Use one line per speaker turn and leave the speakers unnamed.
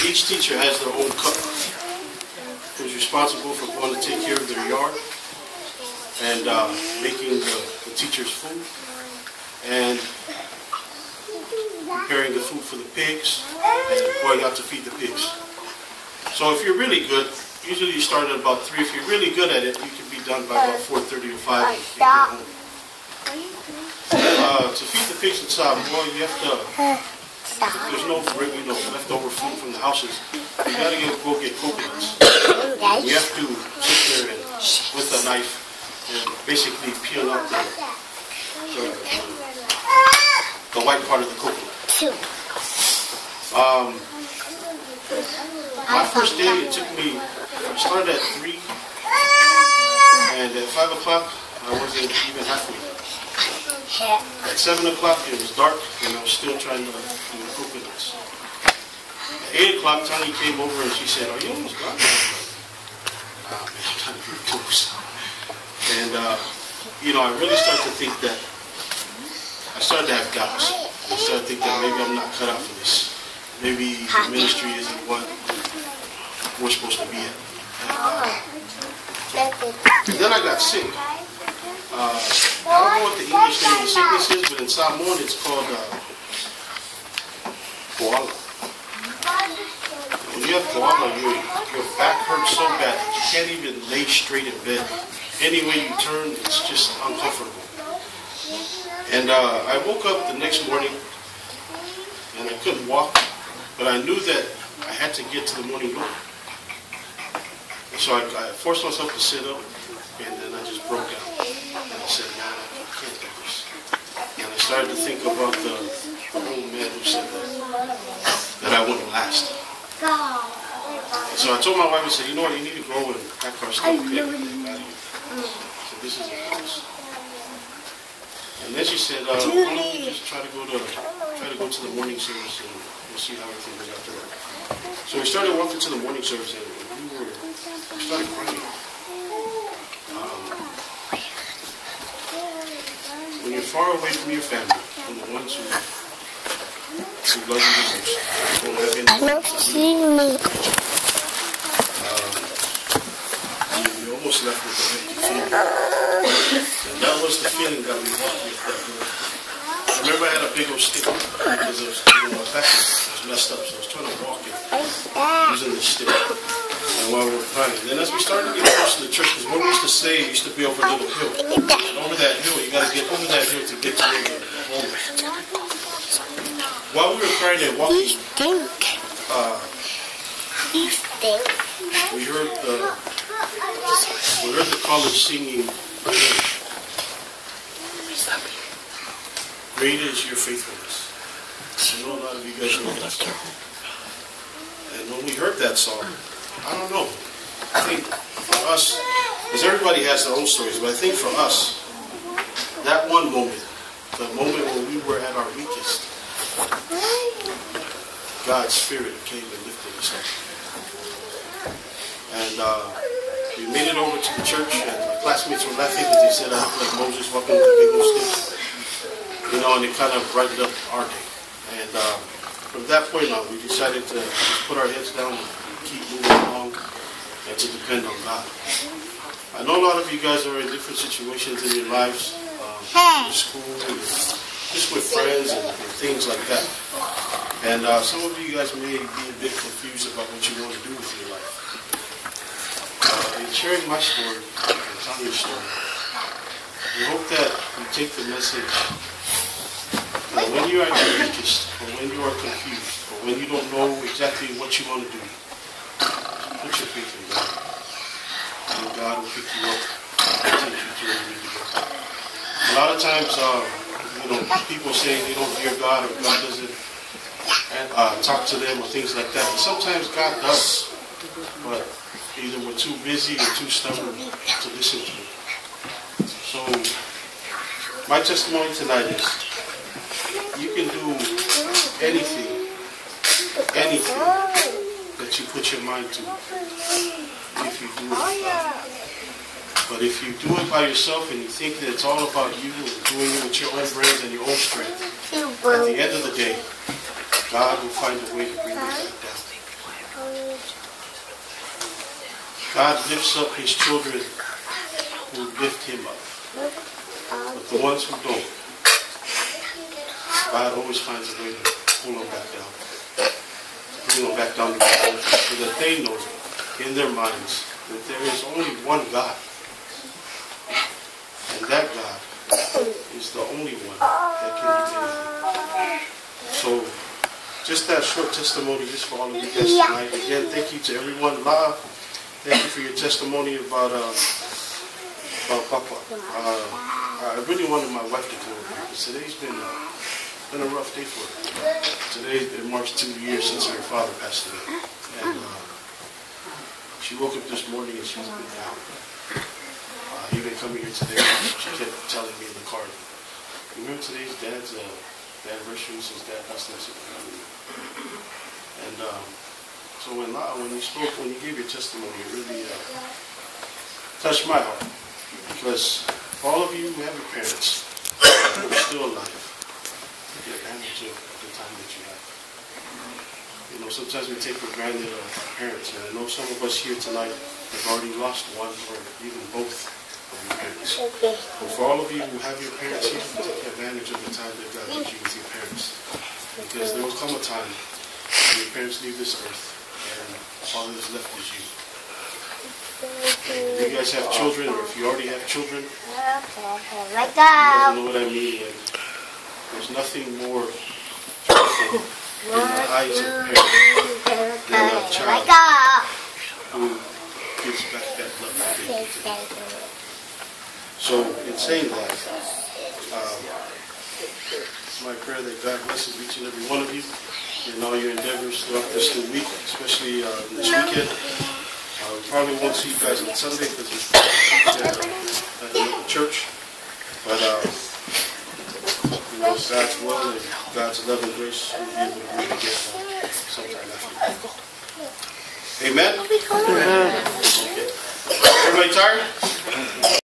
Each teacher has their own cook who's responsible for going to take care of their yard and making the teacher's food and preparing the food for the pigs and going out to feed the pigs. So if you're really good, usually you start at about 3. If you're really good at it, you can be done by about 4:30 or 5 and get home. To feed the pigs inside, well, you have to, there's no leftover food from the houses. You got to go get coconuts. We have to sit there and, with a knife and basically peel out the white part of the coconut. My first day, it took me, I started at 3, and at 5 o'clock, I wasn't even halfway. At 7 o'clock, it was dark, and I was still trying to do the coconuts. At 8 o'clock, Tanya came over and she said, "Are you almost done?" I was like, "Nah, man, I'm trying to be close." And, I really started to think that, I started to have doubts. I started to think that maybe I'm not cut out for this. Maybe the ministry isn't what we're supposed to be at. And then I got sick. I don't know what the English name of the sickness is, but in Samoan it's called koala. When you have koala, your back hurts so bad that you can't even lay straight in bed. Any way you turn, it's just uncomfortable. And I woke up the next morning and I couldn't walk, but I knew that I had to get to the morning room. And so I forced myself to sit up, and then I just broke down. And I said, "Man, I can't do this." And I started to think about the old man who said that I wouldn't last. And so I told my wife, I said, "You know what, you need to go and pack our stuff and get everything out of here." So this is a house. And then she said, "Why don't we just try to go to the morning service and we'll see how everything goes after that." So we started walking to the morning service and we started crying. When you're far away from your family, from the ones who love you the most, don't have any, you're almost left with an empty feeling. And that was the feeling that we walked with that girl. I remember I had a big old stick because my back was messed up, so I was trying to walk it using the stick. And while we were crying, then as we started to get close to the church, because what we used to say, it used to be over a little hill. And over that hill, you got to get over that hill to get to where the home is. While we were crying and walking, we heard the college singing, "Great is your faithfulness." I know a lot of you guys know that song. And when we heard that song, I don't know, I think for us, because everybody has their own stories, but I think for us, that one moment, the moment when we were at our weakest, God's Spirit came and lifted us up. And we made it over to the church, and my classmates were laughing because they said I looked like Moses walking with a big old stick. And it kind of brightened up our day. And from that point on, we decided to put our heads down and keep moving along and to depend on God. I know a lot of you guys are in different situations in your lives, in school, and just with friends and things like that. And some of you guys may be a bit confused about what you want to do with your life. In sharing my story and telling your story, we hope that you take the message that when you are at your weakest, or when you are confused, or when you don't know exactly what you want to do, put your faith in God. And God will pick you up and take you to where you need to go. A lot of times, people say they don't hear God, or God doesn't talk to them, or things like that. But sometimes God does, but either we're too busy or too stubborn to listen to Him. So, my testimony tonight is, you can do anything that you put your mind to if you do it. But if you do it by yourself and you think that it's all about you and doing it with your own brains and your own strength, at the end of the day, God will find a way to bring you back down. God lifts up his children who lift him up. But the ones who don't, God always finds a way to pull them back down. Bring them back down to the earth so that they know in their minds that there is only one God. And that God is the only one that can do anything. So, just that short testimony just for all of you guys tonight. Again, thank you to everyone live. Thank you for your testimony about Papa. I really wanted my wife to come over because today's been a rough day for her. Today it marks 2 years since her father passed away. And she woke up this morning and she's been down. Even coming here today, she kept telling me in the car, remember today's Dad's anniversary since Dad passed away? And so when you gave your testimony, it really touched my heart. Because for all of you who have your parents who are still alive, take advantage of the time that you have. You know, sometimes we take for granted our parents. And I know some of us here tonight have already lost one or even both of your parents. But for all of you who have your parents here, take advantage of the time that God gives you with your parents. Because there will come a time when your parents leave this earth and all that is left is you. If you guys have children, or if you already have children, you guys know what I mean. And there's nothing more joyful in the eyes of parents than a child who gives back that love that they give. So, in saying that, it's my prayer that God blesses each and every one of you in all your endeavors throughout this new week, especially this weekend. We probably won't see you guys on Sunday because it's at the church. But you know, God's will and God's love and grace will be able to meet again sometime after. Amen? Amen. Okay. Everybody tired?